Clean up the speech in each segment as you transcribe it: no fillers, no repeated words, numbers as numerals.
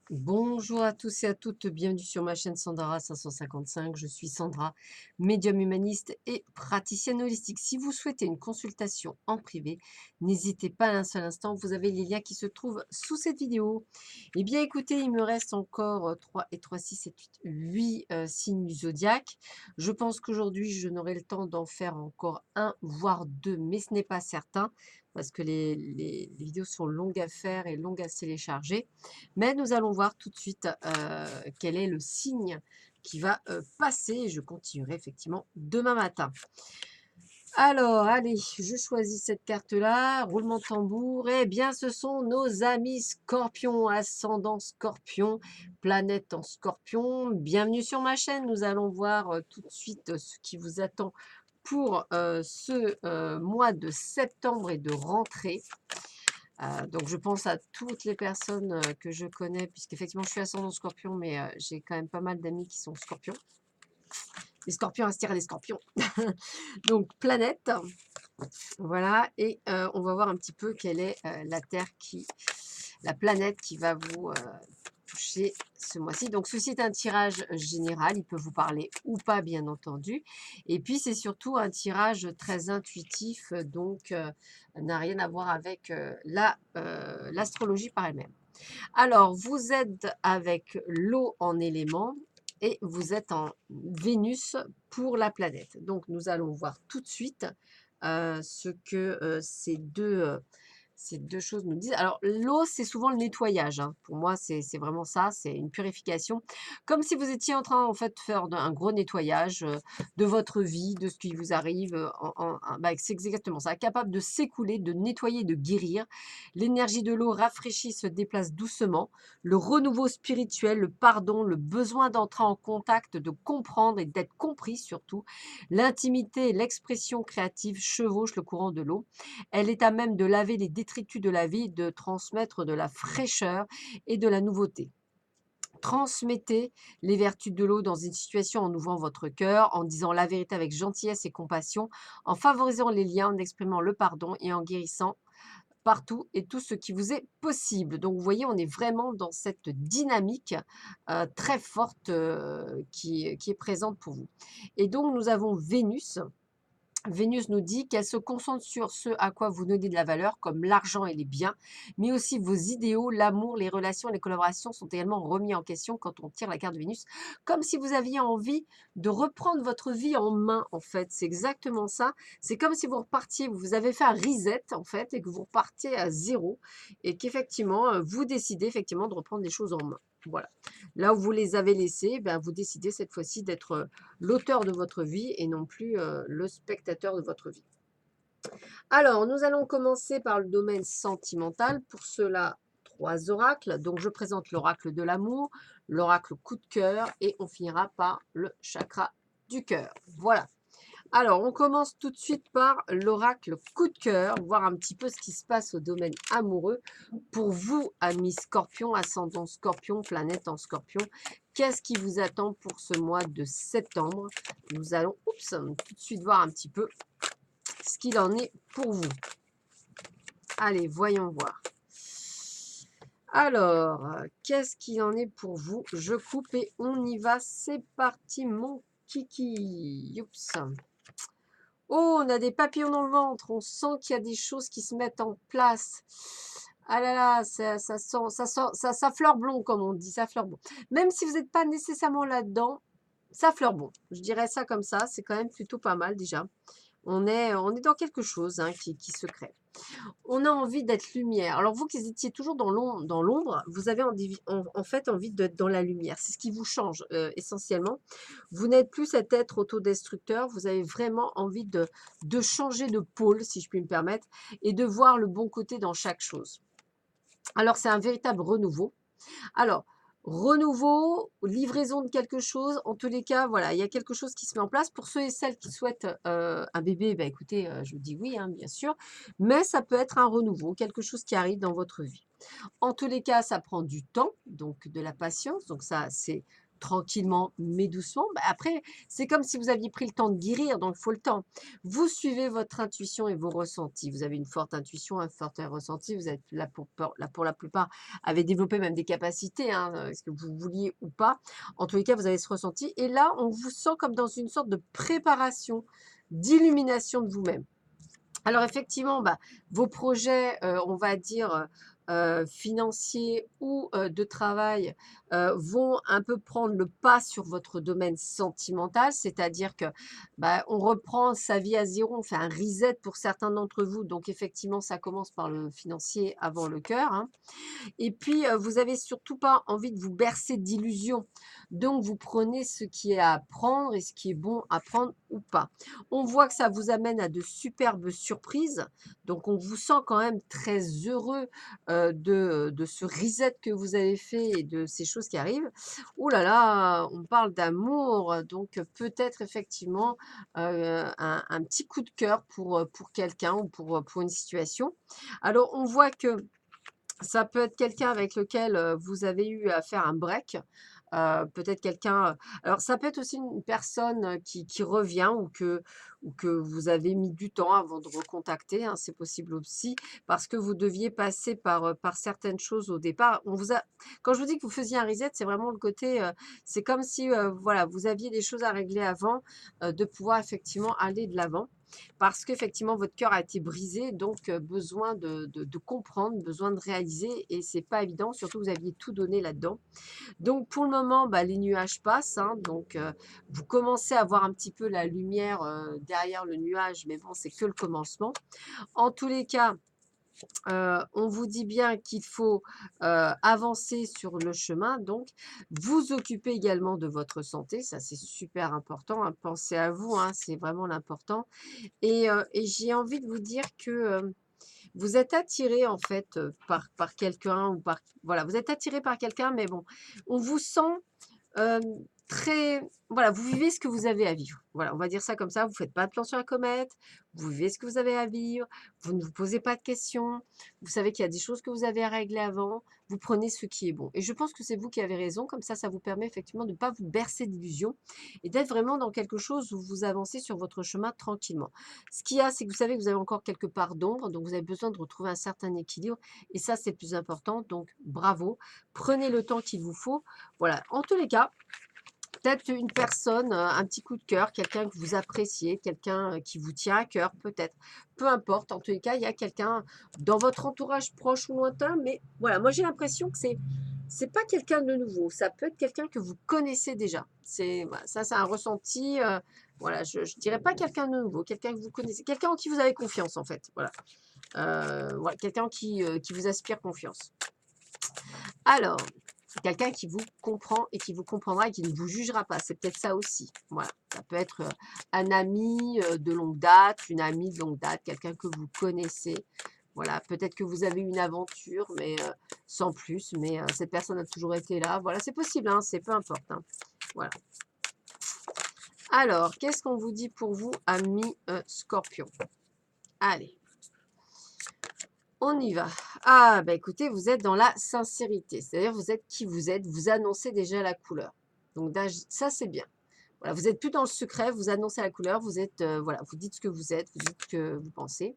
Bonjour à tous et à toutes, bienvenue sur ma chaîne Sandara 555. Je suis Sandra, médium humaniste et praticienne holistique. Si vous souhaitez une consultation en privé, n'hésitez pas un seul instant, vous avez les liens qui se trouvent sous cette vidéo. Eh bien écoutez, il me reste encore 3 et 3, 6, 7, 8 signes du zodiaque. Je pense qu'aujourd'hui, je n'aurai le temps d'en faire encore un, voire deux, mais ce n'est pas certain parce que les vidéos sont longues à faire et longues à télécharger. Mais nous allons voir tout de suite quel est le signe qui va passer. Et je continuerai effectivement demain matin. Alors, allez, je choisis cette carte-là. Roulement de tambour. Eh bien, ce sont nos amis Scorpion, ascendant Scorpion, planète en Scorpion. Bienvenue sur ma chaîne. Nous allons voir tout de suite ce qui vous attend pour ce mois de septembre et de rentrée. Donc je pense à toutes les personnes, que je connais puisqu'effectivement je suis ascendant Scorpion, mais j'ai quand même pas mal d'amis qui sont Scorpions. Les Scorpions inspirent les Scorpions. Donc planète, voilà et on va voir un petit peu quelle est, la planète qui va vous, toucher ce mois-ci. Donc ceci est un tirage général, il peut vous parler ou pas bien entendu. Et puis c'est surtout un tirage très intuitif, donc n'a rien à voir avec l'astrologie par elle-même. Alors vous êtes avec l'eau en élément et vous êtes en Vénus pour la planète. Donc nous allons voir tout de suite ce que ces 2 choses nous disent. Alors l'eau, c'est souvent le nettoyage, hein. Pour moi, c'est vraiment ça, c'est une purification. Comme si vous étiez en train, en fait, de faire un gros nettoyage de votre vie, de ce qui vous arrive. Bah, c'est exactement ça, capable de s'écouler, de nettoyer, de guérir. L'énergie de l'eau rafraîchit, se déplace doucement. Le renouveau spirituel, le pardon, le besoin d'entrer en contact, de comprendre et d'être compris surtout. L'intimité et l'expression créative chevauchent le courant de l'eau. Elle est à même de laver les détritus de la vie, de transmettre de la fraîcheur et de la nouveauté. Transmettez les vertus de l'eau dans une situation en ouvrant votre cœur, en disant la vérité avec gentillesse et compassion, en favorisant les liens, en exprimant le pardon et en guérissant partout et tout ce qui vous est possible. Donc vous voyez, on est vraiment dans cette dynamique très forte qui est présente pour vous. Et donc nous avons Vénus. Vénus nous dit qu'elle se concentre sur ce à quoi vous donnez de la valeur, comme l'argent et les biens, mais aussi vos idéaux, l'amour, les relations, les collaborations sont également remis en question quand on tire la carte de Vénus, comme si vous aviez envie de reprendre votre vie en main, en fait. C'est exactement ça. C'est comme si vous repartiez, vous avez fait un reset, en fait, et que vous repartiez à zéro, et qu'effectivement, vous décidez effectivement de reprendre les choses en main. Voilà. Là où vous les avez laissées, ben, vous décidez cette fois-ci d'être l'auteur de votre vie et non plus le spectateur de votre vie. Alors, nous allons commencer par le domaine sentimental. Pour cela, 3 oracles. Donc, je présente l'oracle de l'amour, l'oracle coup de cœur et on finira par le chakra du cœur. Voilà. Alors, on commence tout de suite par l'oracle coup de cœur, voir un petit peu ce qui se passe au domaine amoureux. Pour vous, amis Scorpion, ascendant Scorpion, planète en Scorpion, qu'est-ce qui vous attend pour ce mois de septembre? Nous allons tout de suite voir un petit peu ce qu'il en est pour vous. Allez, voyons voir. Alors, qu'est-ce qu'il en est pour vous? Je coupe et on y va. C'est parti, mon kiki. Youps. Oh, on a des papillons dans le ventre. On sent qu'il y a des choses qui se mettent en place. Ah là là, ça fleure blond, comme on dit, ça fleure blond. Même si vous n'êtes pas nécessairement là-dedans, ça fleure bon. Je dirais ça comme ça. C'est quand même plutôt pas mal déjà. On est dans quelque chose hein, qui se crée. On a envie d'être lumière. Alors vous qui étiez toujours dans l'ombre, vous avez en fait envie d'être dans la lumière. C'est ce qui vous change essentiellement. Vous n'êtes plus cet être autodestructeur. Vous avez vraiment envie de changer de pôle, si je puis me permettre, et de voir le bon côté dans chaque chose. Alors c'est un véritable renouveau. Alors, renouveau, livraison de quelque chose, en tous les cas, voilà, il y a quelque chose qui se met en place. Pour ceux et celles qui souhaitent un bébé, bah, écoutez, je vous dis oui, hein, bien sûr, mais ça peut être un renouveau, quelque chose qui arrive dans votre vie. En tous les cas, ça prend du temps, donc de la patience, donc ça, c'est tranquillement, mais doucement. Bah, après, c'est comme si vous aviez pris le temps de guérir, donc il faut le temps. Vous suivez votre intuition et vos ressentis. Vous avez une forte intuition, un fort ressenti. Vous êtes là pour la plupart, avez développé même des capacités, hein, est-ce que vous vouliez ou pas. En tous les cas, vous avez ce ressenti. Et là, on vous sent comme dans une sorte de préparation, d'illumination de vous-même. Alors effectivement, bah, vos projets, on va dire, financiers ou de travail, vont un peu prendre le pas sur votre domaine sentimental. C'est-à-dire que, bah, on reprend sa vie à zéro, on fait un reset pour certains d'entre vous. Donc effectivement, ça commence par le financier avant le cœur, hein. Et puis, vous avez surtout pas envie de vous bercer d'illusions. Donc, vous prenez ce qui est à prendre et ce qui est bon à prendre ou pas. On voit que ça vous amène à de superbes surprises. Donc, on vous sent quand même très heureux de ce reset que vous avez fait et de ces choses qui arrivent. Ouh là là, on parle d'amour. Donc, peut-être effectivement un petit coup de cœur pour quelqu'un ou pour une situation. Alors, on voit que ça peut être quelqu'un avec lequel, vous avez eu à faire un break, peut-être quelqu'un, alors ça peut être aussi une personne, qui revient ou que vous avez mis du temps avant de recontacter, hein, c'est possible aussi, parce que vous deviez passer par certaines choses au départ. On vous a Quand je vous dis que vous faisiez un reset, c'est vraiment le côté, c'est comme si, voilà, vous aviez des choses à régler avant, de pouvoir effectivement aller de l'avant. Parce qu'effectivement, votre cœur a été brisé, donc besoin de comprendre, besoin de réaliser et c'est pas évident, surtout vous aviez tout donné là-dedans. Donc pour le moment, bah, les nuages passent, hein, donc vous commencez à voir un petit peu la lumière, derrière le nuage, mais bon, c'est que le commencement. En tous les cas, on vous dit bien qu'il faut, avancer sur le chemin, donc vous occuper également de votre santé, ça c'est super important, hein. Pensez à vous, hein, c'est vraiment l'important et j'ai envie de vous dire que, vous êtes attiré en fait, par quelqu'un ou par voilà, vous êtes attiré par quelqu'un, mais bon, on vous sent, hem, très voilà, vous vivez ce que vous avez à vivre. Voilà, on va dire ça comme ça, vous faites pas de plan sur la comète, vous vivez ce que vous avez à vivre, vous ne vous posez pas de questions, vous savez qu'il y a des choses que vous avez à régler avant, vous prenez ce qui est bon et je pense que c'est vous qui avez raison, comme ça vous permet effectivement de ne pas vous bercer d'illusions et d'être vraiment dans quelque chose où vous avancez sur votre chemin tranquillement. Ce qu'il y a, c'est que vous savez que vous avez encore quelque part d'ombre, donc vous avez besoin de retrouver un certain équilibre et ça, c'est le plus important, donc bravo, prenez le temps qu'il vous faut. Voilà, en tous les cas, peut-être une personne, un petit coup de cœur, quelqu'un que vous appréciez, quelqu'un, qui vous tient à cœur peut-être. Peu importe, en tous les cas, il y a quelqu'un dans votre entourage proche ou lointain, mais voilà, moi j'ai l'impression que c'est pas quelqu'un de nouveau, ça peut être quelqu'un que vous connaissez déjà. C'est voilà, ça c'est un ressenti, voilà, je dirais pas quelqu'un de nouveau, quelqu'un que vous connaissez, quelqu'un en qui vous avez confiance en fait, voilà. Voilà, quelqu'un qui vous inspire confiance. Alors, quelqu'un qui vous comprend et qui vous comprendra et qui ne vous jugera pas. C'est peut-être ça aussi. Voilà. Ça peut être un ami de longue date, une amie de longue date, quelqu'un que vous connaissez. Voilà, peut-être que vous avez une aventure, mais sans plus, mais cette personne a toujours été là. Voilà, c'est possible, hein, c'est peu importe, hein. Voilà. Alors, qu'est-ce qu'on vous dit pour vous, ami Scorpion? Allez. On y va. Ah, bah écoutez, vous êtes dans la sincérité. C'est-à-dire, vous êtes qui vous êtes. Vous annoncez déjà la couleur. Donc, ça, c'est bien. Voilà, vous êtes plus dans le secret. Vous annoncez la couleur. Vous êtes, voilà, vous dites ce que vous êtes. Vous dites ce que vous pensez.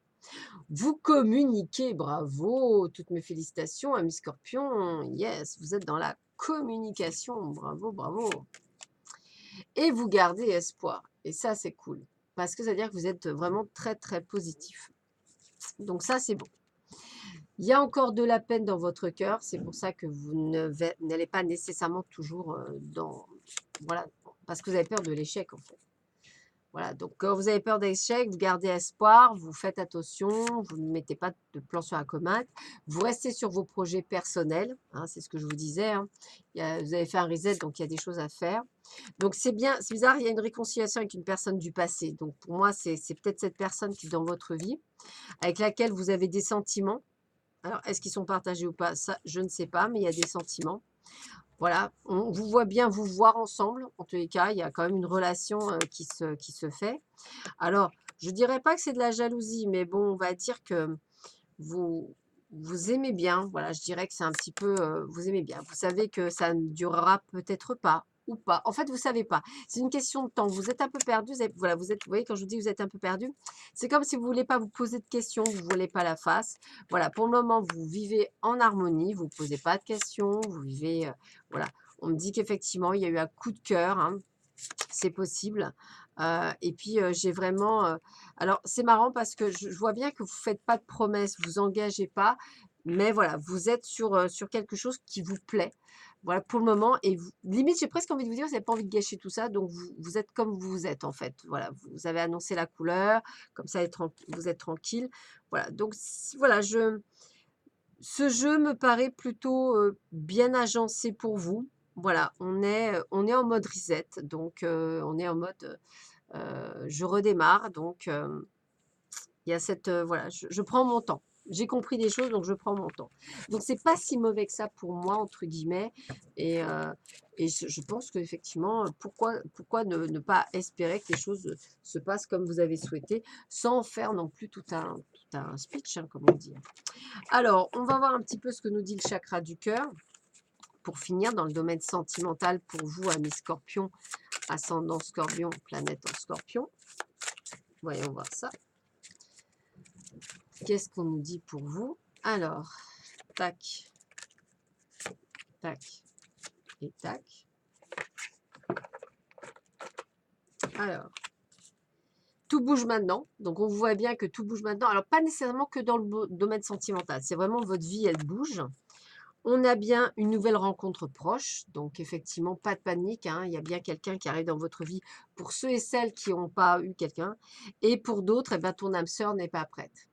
Vous communiquez. Bravo. Toutes mes félicitations, ami Scorpion. Yes, vous êtes dans la communication. Bravo, bravo. Et vous gardez espoir. Et ça, c'est cool. Parce que ça veut dire que vous êtes vraiment très, très positif. Donc, ça, c'est bon. Il y a encore de la peine dans votre cœur, c'est pour ça que vous n'allez pas nécessairement toujours voilà, parce que vous avez peur de l'échec en fait. Voilà, donc quand vous avez peur d'échec, vous gardez espoir, vous faites attention, vous ne mettez pas de plan sur la comète, vous restez sur vos projets personnels, hein, c'est ce que je vous disais, hein. Vous avez fait un reset, donc il y a des choses à faire. Donc c'est bien, c'est bizarre, il y a une réconciliation avec une personne du passé. Donc pour moi, c'est peut-être cette personne qui est dans votre vie, avec laquelle vous avez des sentiments. Alors, est-ce qu'ils sont partagés ou pas? Ça, je ne sais pas, mais il y a des sentiments. Voilà, on vous voit bien vous voir ensemble. En tous les cas, il y a quand même une relation qui se fait. Alors, je ne dirais pas que c'est de la jalousie, mais bon, on va dire que vous, vous aimez bien. Voilà, je dirais que c'est un petit peu, vous aimez bien. Vous savez que ça ne durera peut-être pas. ou pas. En fait, vous ne savez pas. C'est une question de temps. Vous êtes un peu perdu. Voilà, vous voyez, quand je vous dis que vous êtes un peu perdu, c'est comme si vous ne voulez pas vous poser de questions, vous ne voulez pas la face. Voilà, pour le moment, vous vivez en harmonie, vous ne posez pas de questions, vous vivez, voilà. On me dit qu'effectivement, il y a eu un coup de cœur, hein, c'est possible. Et puis, j'ai vraiment, alors c'est marrant parce que je vois bien que vous ne faites pas de promesses, vous engagez pas, mais voilà, vous êtes sur quelque chose qui vous plaît. Voilà, pour le moment et vous limite, j'ai presque envie de vous dire, vous n'avez pas envie de gâcher tout ça, donc vous êtes comme vous êtes, en fait. Voilà, vous avez annoncé la couleur, comme ça, vous êtes tranquille. Voilà, donc voilà, ce jeu me paraît plutôt, bien agencé pour vous. Voilà, on est en mode reset, donc on est en mode, je redémarre, donc il y a cette, voilà, je prends mon temps. J'ai compris des choses, donc je prends mon temps. Donc c'est pas si mauvais que ça pour moi, entre guillemets, et je pense qu'effectivement, pourquoi ne pas espérer que les choses, se passent comme vous avez souhaité, sans faire non plus tout un speech, hein, comme on dit. Alors, on va voir un petit peu ce que nous dit le chakra du cœur. Pour finir, dans le domaine sentimental, pour vous, amis Scorpion, ascendant Scorpion, planète en Scorpion. Voyons voir ça. Qu'est-ce qu'on nous dit pour vous? Alors, tac, tac et tac. Alors, tout bouge maintenant. Donc, on voit bien que tout bouge maintenant. Alors, pas nécessairement que dans le domaine sentimental. C'est vraiment votre vie, elle bouge. On a bien une nouvelle rencontre proche, donc effectivement, pas de panique, hein, il y a bien quelqu'un qui arrive dans votre vie pour ceux et celles qui n'ont pas eu quelqu'un. Et pour d'autres, eh ben, ton âme sœur n'est pas prête.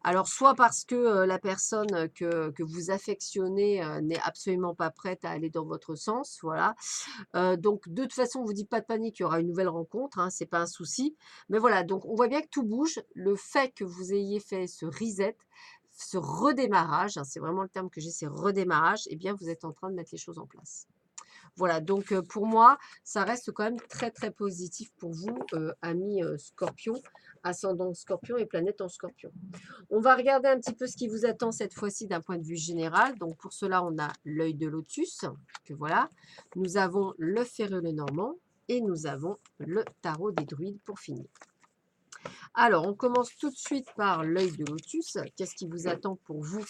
Alors, soit parce que la personne que vous affectionnez n'est absolument pas prête à aller dans votre sens, voilà. Donc, de toute façon, on vous dit pas de panique, il y aura une nouvelle rencontre, hein, c'est pas un souci. Mais voilà, donc on voit bien que tout bouge. Le fait que vous ayez fait ce reset, ce redémarrage, hein, c'est vraiment le terme que j'ai, c'est redémarrage, eh bien, vous êtes en train de mettre les choses en place. Voilà, donc pour moi, ça reste quand même très, très positif pour vous, amis Scorpion, ascendant Scorpion et planète en Scorpion. On va regarder un petit peu ce qui vous attend cette fois-ci d'un point de vue général. Donc pour cela, on a l'œil de lotus, que voilà. Nous avons le férule normand et nous avons le tarot des druides pour finir. Alors, on commence tout de suite par l'œil de lotus. Qu'est-ce qui vous attend pour vous,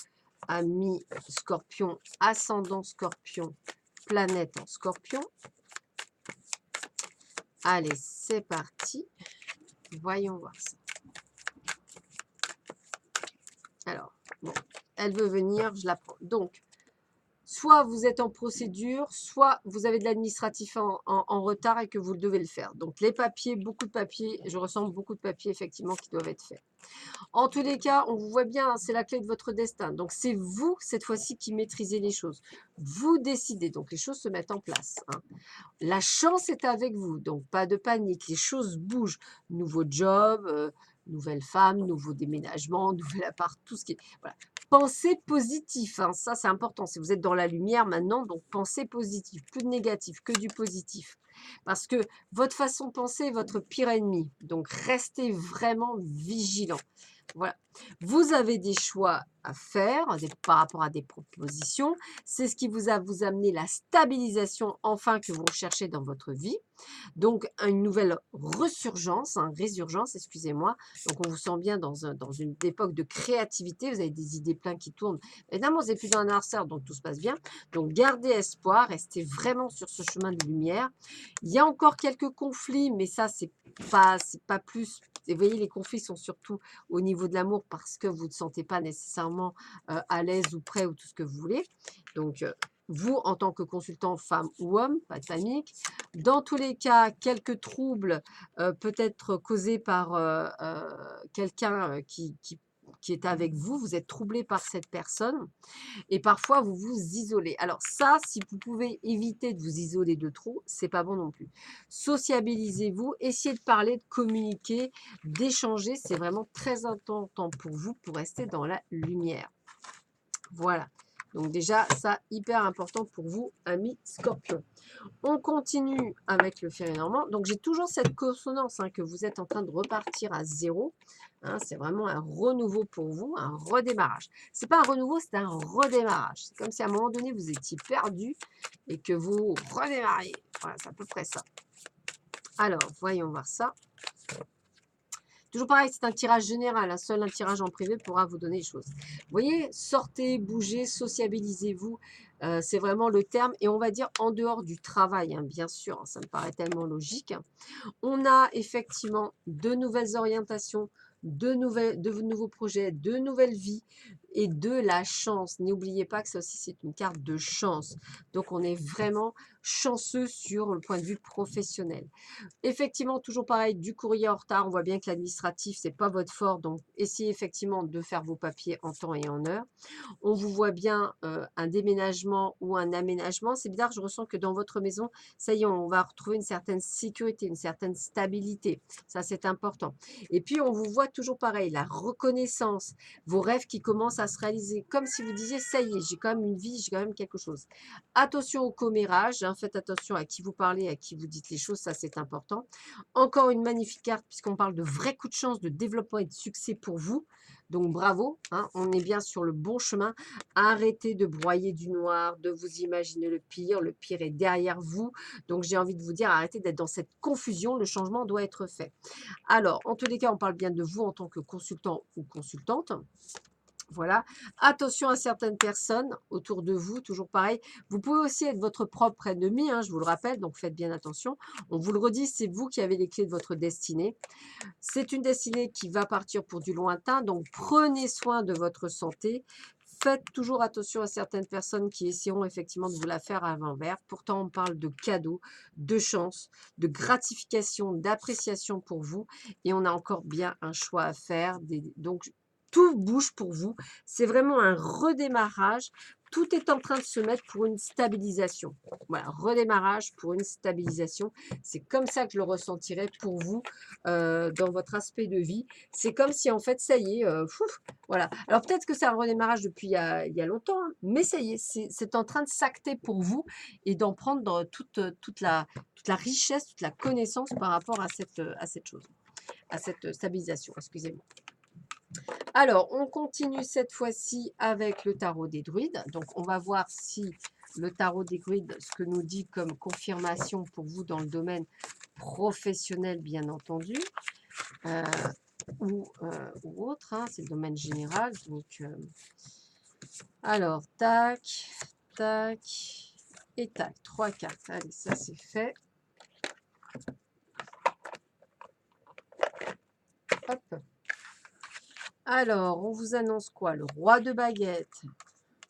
amis Scorpion, ascendant Scorpion, planète en Scorpion? Allez, c'est parti. Voyons voir ça. Alors, bon, elle veut venir, je la prends. Donc, soit vous êtes en procédure, soit vous avez de l'administratif en retard et que vous devez le faire. Donc, les papiers, beaucoup de papiers, je ressens beaucoup de papiers effectivement qui doivent être faits. En tous les cas, on vous voit bien, hein, c'est la clé de votre destin. Donc, c'est vous, cette fois-ci, qui maîtrisez les choses. Vous décidez, donc les choses se mettent en place, hein. La chance est avec vous, donc pas de panique, les choses bougent. Nouveau job, nouvelle femme, nouveau déménagement, nouvel appart, tout ce qui est... Voilà. Pensez positif, hein, ça c'est important. Si vous êtes dans la lumière maintenant, donc pensez positif, plus de négatif, que du positif. Parce que votre façon de penser est votre pire ennemi. Donc restez vraiment vigilant. Voilà. Vous avez des choix à faire par rapport à des propositions. C'est ce qui vous amené la stabilisation enfin que vous recherchez dans votre vie. Donc, une nouvelle résurgence, excusez-moi. Donc, on vous sent bien dans une époque de créativité. Vous avez des idées plein qui tournent. Évidemment, vous n'êtes plus dans un harcèlement, donc tout se passe bien. Donc, gardez espoir, restez vraiment sur ce chemin de lumière. Il y a encore quelques conflits, mais ça, c'est pas plus. Et vous voyez, les conflits sont surtout au niveau de l'amour parce que vous ne sentez pas nécessairement à l'aise ou prêt ou tout ce que vous voulez. Donc, vous, en tant que consultant femme ou homme, pas de panique. Dans tous les cas, quelques troubles peut-être causés par quelqu'un qui est avec vous. Vous êtes troublé par cette personne et parfois vous vous isolez. Alors ça, si vous pouvez éviter de vous isoler de trop, c'est pas bon non plus. Sociabilisez-vous, essayez de parler, de communiquer, d'échanger. C'est vraiment très important pour vous pour rester dans la lumière. Voilà. Donc déjà, ça, hyper important pour vous, amis Scorpion. On continue avec le Ferré normand. Donc j'ai toujours cette consonance que vous êtes en train de repartir à zéro. C'est vraiment un renouveau pour vous, un redémarrage. C'est pas un renouveau, c'est un redémarrage. C'est comme si à un moment donné, vous étiez perdu et que vous redémarrez. Voilà, c'est à peu près ça. Alors, voyons voir ça. Toujours pareil, c'est un tirage général. Seul un tirage en privé pourra vous donner les choses. Vous voyez, sortez, bougez, sociabilisez-vous. C'est vraiment le terme. Et on va dire en dehors du travail, bien sûr. Ça me paraît tellement logique. On a effectivement de nouvelles orientations, de nouveaux projets, de nouvelles vies et de la chance. N'oubliez pas que ça aussi, c'est une carte de chance. Donc, on est vraiment chanceux sur le point de vue professionnel. Effectivement, toujours pareil, du courrier en retard. On voit bien que l'administratif, c'est pas votre fort. Donc, essayez effectivement de faire vos papiers en temps et en heure. On vous voit bien un déménagement ou un aménagement. C'est bizarre, je ressens que dans votre maison, ça y est, on va retrouver une certaine sécurité, une certaine stabilité. Ça, c'est important. Et puis, on vous voit toujours pareil, la reconnaissance, vos rêves qui commencent à se réaliser, comme si vous disiez, ça y est, j'ai quand même une vie, j'ai quand même quelque chose. Attention au commérage, faites attention à qui vous parlez, à qui vous dites les choses, ça c'est important. Encore une magnifique carte, puisqu'on parle de vrais coups de chance, de développement et de succès pour vous. Donc bravo, on est bien sur le bon chemin. Arrêtez de broyer du noir, de vous imaginer le pire est derrière vous. Donc j'ai envie de vous dire, arrêtez d'être dans cette confusion, le changement doit être fait. Alors, en tous les cas, on parle bien de vous en tant que consultant ou consultante. Voilà. Attention à certaines personnes autour de vous, toujours pareil. Vous pouvez aussi être votre propre ennemi, je vous le rappelle, donc faites bien attention. On vous le redit, c'est vous qui avez les clés de votre destinée. C'est une destinée qui va partir pour du lointain, donc prenez soin de votre santé. Faites toujours attention à certaines personnes qui essaieront effectivement de vous la faire à l'envers. Pourtant, on parle de cadeaux, de chance, de gratification, d'appréciation pour vous. Et on a encore bien un choix à faire. Donc, tout bouge pour vous. C'est vraiment un redémarrage. Tout est en train de se mettre pour une stabilisation. Voilà, redémarrage pour une stabilisation. C'est comme ça que je le ressentirais pour vous dans votre aspect de vie. C'est comme si en fait, ça y est, voilà. Alors peut-être que c'est un redémarrage depuis il y a longtemps, mais ça y est, c'est en train de s'acter pour vous et d'en prendre dans toute la richesse, toute la connaissance par rapport à cette chose, à cette stabilisation, excusez-moi. Alors, on continue cette fois-ci avec le tarot des druides. Donc, on va voir si le tarot des druides, ce que nous dit comme confirmation pour vous dans le domaine professionnel, bien entendu, ou autre, c'est le domaine général. Donc, alors, tac, tac et tac. 3 cartes. Allez, ça c'est fait. Hop. Alors, on vous annonce quoi? Le roi de baguette,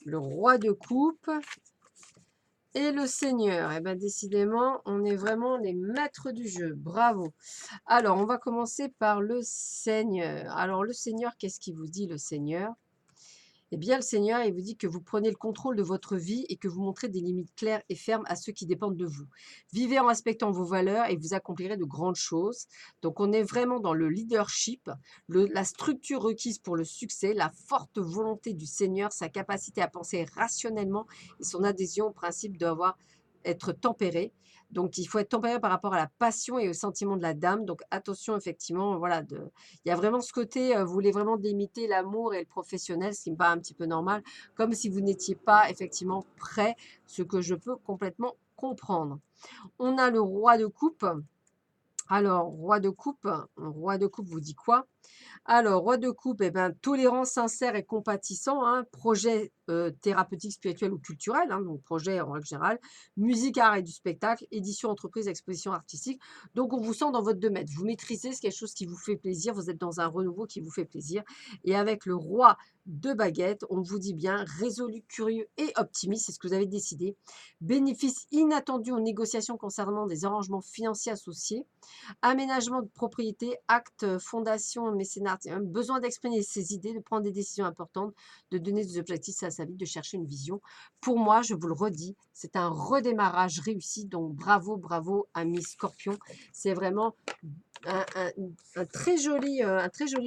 le roi de coupe et le seigneur. Eh bien, décidément, on est vraiment les maîtres du jeu. Bravo. Alors, on va commencer par le seigneur. Alors, le seigneur, qu'est-ce qu'il vous dit, le seigneur? Eh bien, le Seigneur, il vous dit que vous prenez le contrôle de votre vie et que vous montrez des limites claires et fermes à ceux qui dépendent de vous. Vivez en respectant vos valeurs et vous accomplirez de grandes choses. Donc, on est vraiment dans le leadership, la structure requise pour le succès, la forte volonté du Seigneur, sa capacité à penser rationnellement et son adhésion au principe être tempéré. Donc, il faut être tempéré par rapport à la passion et au sentiment de la dame. Donc, attention, effectivement, voilà, il y a vraiment ce côté, vous voulez vraiment délimiter l'amour et le professionnel, ce qui me paraît un petit peu normal, comme si vous n'étiez pas effectivement prêt, ce que je peux complètement comprendre. On a le roi de coupe. Alors, roi de coupe vous dit quoi? Alors, roi de coupe, tolérant, sincère et compatissant, projet thérapeutique, spirituel ou culturel, donc projet en règle générale, musique, art et du spectacle, édition, entreprise, exposition artistique. Donc, on vous sent dans votre domaine. Vous maîtrisez, c'est quelque chose qui vous fait plaisir. Vous êtes dans un renouveau qui vous fait plaisir. Et avec le roi de baguette, on vous dit bien résolu, curieux et optimiste, c'est ce que vous avez décidé. Bénéfice inattendu aux négociations concernant des arrangements financiers associés. Aménagement de propriété, acte, fondation, mécénat, besoin d'exprimer ses idées, de prendre des décisions importantes, de donner des objectifs à sa vie, de chercher une vision. Pour moi, je vous le redis, c'est un redémarrage réussi. Donc bravo, bravo, ami Scorpion. C'est vraiment un très joli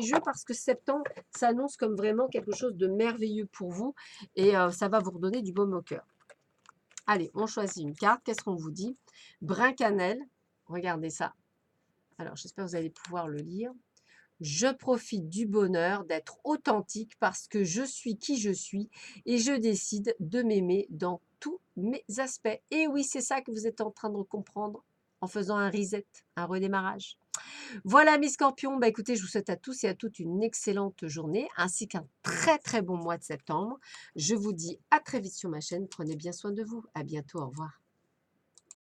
jeu parce que septembre s'annonce comme vraiment quelque chose de merveilleux pour vous et ça va vous redonner du baume au cœur. Allez, on choisit une carte. Qu'est-ce qu'on vous dit? Brin cannelle. Regardez ça. Alors, j'espère que vous allez pouvoir le lire. Je profite du bonheur d'être authentique parce que je suis qui je suis et je décide de m'aimer dans tous mes aspects. Et oui, c'est ça que vous êtes en train de comprendre en faisant un reset, un redémarrage. Voilà mes scorpions, bah écoutez, je vous souhaite à tous et à toutes une excellente journée ainsi qu'un très très bon mois de septembre. Je vous dis à très vite sur ma chaîne, prenez bien soin de vous. À bientôt, au revoir.